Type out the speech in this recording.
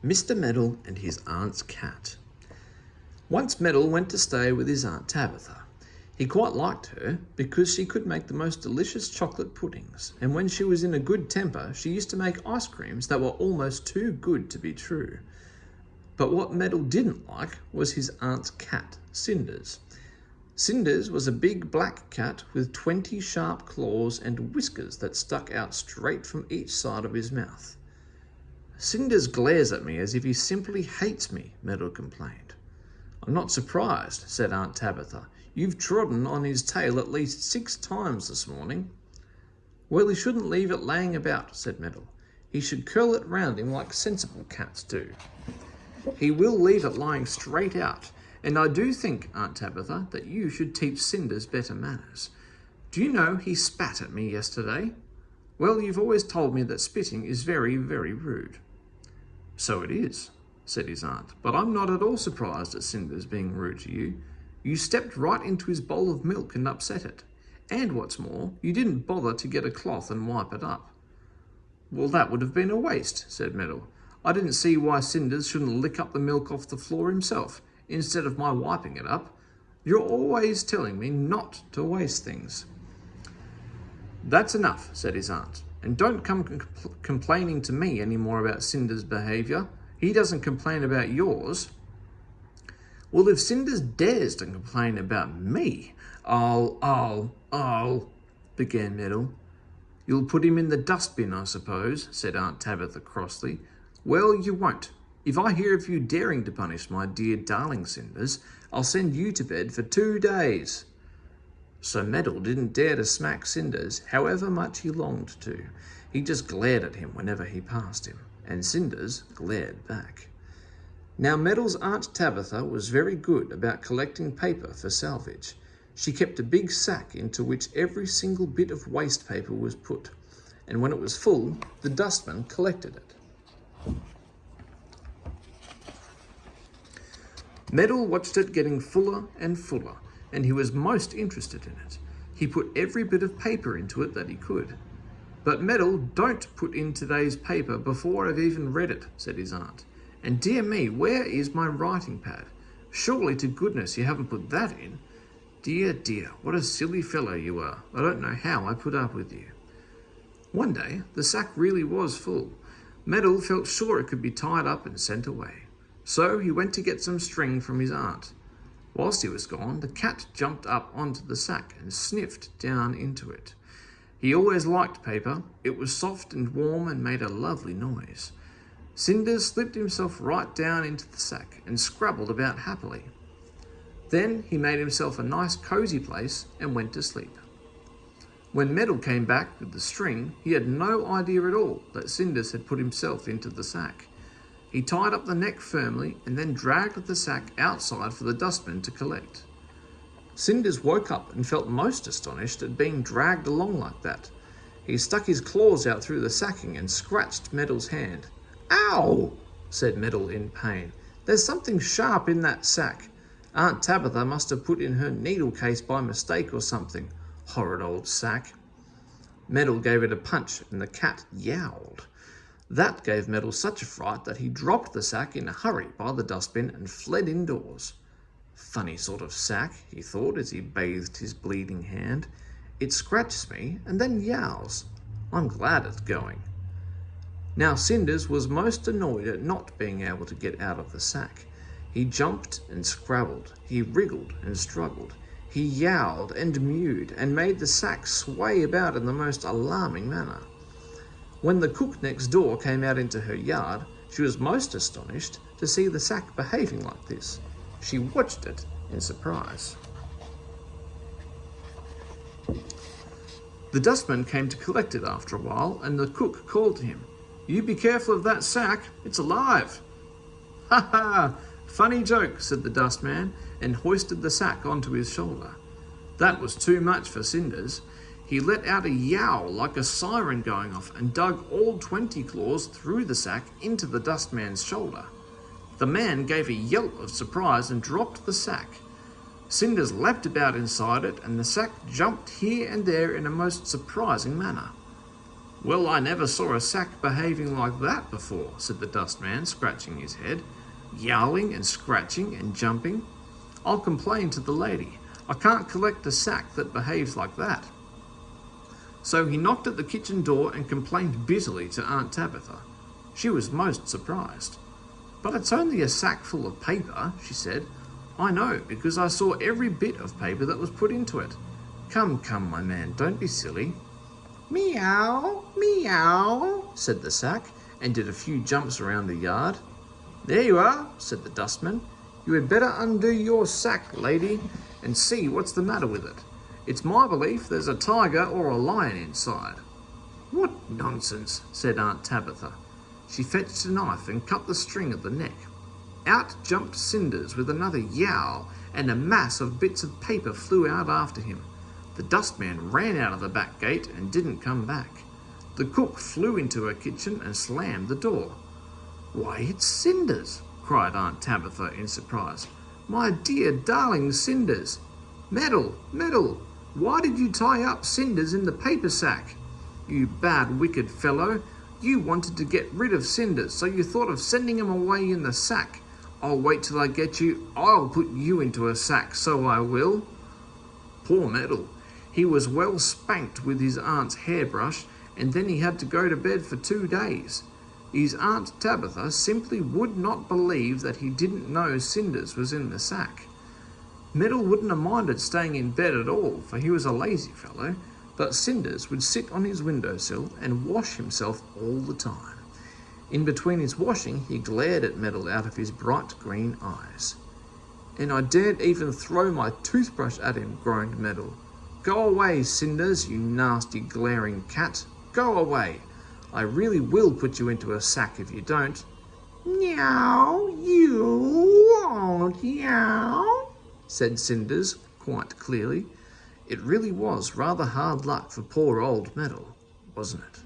Mr. Meddle and his aunt's cat. Once Meddle went to stay with his Aunt Tabitha. He quite liked her because she could make the most delicious chocolate puddings, and when she was in a good temper she used to make ice creams that were almost too good to be true. But what Meddle didn't like was his aunt's cat, Cinders. Cinders was a big black cat with 20 sharp claws and whiskers that stuck out straight from each side of his mouth. "Cinders glares at me as if he simply hates me," Meddle complained. "I'm not surprised," said Aunt Tabitha. "You've trodden on his tail at least 6 times this morning." "Well, he shouldn't leave it laying about," said Meddle. "He should curl it round him like sensible cats do." "He will leave it lying straight out, and I do think, Aunt Tabitha, that you should teach Cinders better manners. Do you know he spat at me yesterday? Well, you've always told me that spitting is very, very rude." "So it is," said his aunt, "but I'm not at all surprised at Cinders being rude to you. You stepped right into his bowl of milk and upset it. And what's more, you didn't bother to get a cloth and wipe it up." "Well, that would have been a waste," said Meddle. "I didn't see why Cinders shouldn't lick up the milk off the floor himself, instead of my wiping it up. You're always telling me not to waste things." "That's enough," said his aunt, "and don't come complaining to me any more about Cinders' behaviour. He doesn't complain about yours." "Well, if Cinders dares to complain about me, I'll, began Meddle. "You'll put him in the dustbin, I suppose," said Aunt Tabitha crossly. "Well, you won't. If I hear of you daring to punish my dear darling Cinders, I'll send you to bed for 2 days. So Meddle didn't dare to smack Cinders, however much he longed to. He just glared at him whenever he passed him, and Cinders glared back. Now Meddle's Aunt Tabitha was very good about collecting paper for salvage. She kept a big sack into which every single bit of waste paper was put, and when it was full, the dustman collected it. Meddle watched it getting fuller and fuller, and he was most interested in it. He put every bit of paper into it that he could. "But Meddle, don't put in today's paper before I've even read it," said his aunt. "And dear me, where is my writing pad? Surely to goodness you haven't put that in. Dear, dear, what a silly fellow you are. I don't know how I put up with you." One day, the sack really was full. Meddle felt sure it could be tied up and sent away. So he went to get some string from his aunt. Whilst he was gone, the cat jumped up onto the sack and sniffed down into it. He always liked paper. It was soft and warm and made a lovely noise. Cinders slipped himself right down into the sack and scrabbled about happily. Then he made himself a nice cosy place and went to sleep. When Meddle came back with the string, he had no idea at all that Cinders had put himself into the sack. He tied up the neck firmly and then dragged the sack outside for the dustman to collect. Cinders woke up and felt most astonished at being dragged along like that. He stuck his claws out through the sacking and scratched Meddle's hand. "Ow!" said Meddle in pain. "There's something sharp in that sack. Aunt Tabitha must have put in her needle case by mistake or something. Horrid old sack." Meddle gave it a punch and the cat yowled. That gave Meddle such a fright that he dropped the sack in a hurry by the dustbin and fled indoors. "Funny sort of sack," he thought as he bathed his bleeding hand. "It scratches me and then yowls. I'm glad it's going." Now Cinders was most annoyed at not being able to get out of the sack. He jumped and scrabbled, he wriggled and struggled, he yowled and mewed and made the sack sway about in the most alarming manner. When the cook next door came out into her yard, she was most astonished to see the sack behaving like this. She watched it in surprise. The dustman came to collect it after a while, and the cook called to him, "You be careful of that sack, it's alive." "Ha ha! Funny joke," said the dustman, and hoisted the sack onto his shoulder. That was too much for Cinders. He let out a yowl like a siren going off and dug all 20 claws through the sack into the dustman's shoulder. The man gave a yelp of surprise and dropped the sack. Cinders leapt about inside it, and the sack jumped here and there in a most surprising manner. Well, I never saw a sack behaving like that before, said the dustman, scratching his head, yowling and scratching and jumping. I'll complain to the lady. I can't collect a sack that behaves like that. So he knocked at the kitchen door and complained bitterly to Aunt Tabitha. She was most surprised. But it's only a sack full of paper, she said. I know, because I saw every bit of paper that was put into it. Come, come, my man, don't be silly. Meow, meow, said the sack, and did a few jumps around the yard. There you are, said the dustman. You had better undo your sack, lady, and see what's the matter with it. It's my belief there's a tiger or a lion inside. What nonsense, said Aunt Tabitha. She fetched a knife and cut the string at the neck. Out jumped Cinders with another yowl, and a mass of bits of paper flew out after him. The dustman ran out of the back gate and didn't come back. The cook flew into her kitchen and slammed the door. Why, it's Cinders, cried Aunt Tabitha in surprise. My dear darling Cinders. Meddle, Meddle, why did you tie up Cinders in the paper sack? You bad, wicked fellow. You wanted to get rid of Cinders, so you thought of sending him away in the sack. I'll wait till I get you. I'll put you into a sack, so I will. Poor Meddle. He was well spanked with his aunt's hairbrush, and then he had to go to bed for 2 days. His Aunt Tabitha simply would not believe that he didn't know Cinders was in the sack. Meddle wouldn't have minded staying in bed at all, for he was a lazy fellow, but Cinders would sit on his windowsill and wash himself all the time. In between his washing, he glared at Meddle out of his bright green eyes. And I daren't even throw my toothbrush at him, groaned Meddle. Go away, Cinders, you nasty glaring cat. Go away. I really will put you into a sack if you don't. Meow, you won't, meow, said Cinders quite clearly. It really was rather hard luck for poor old Meddle, wasn't it?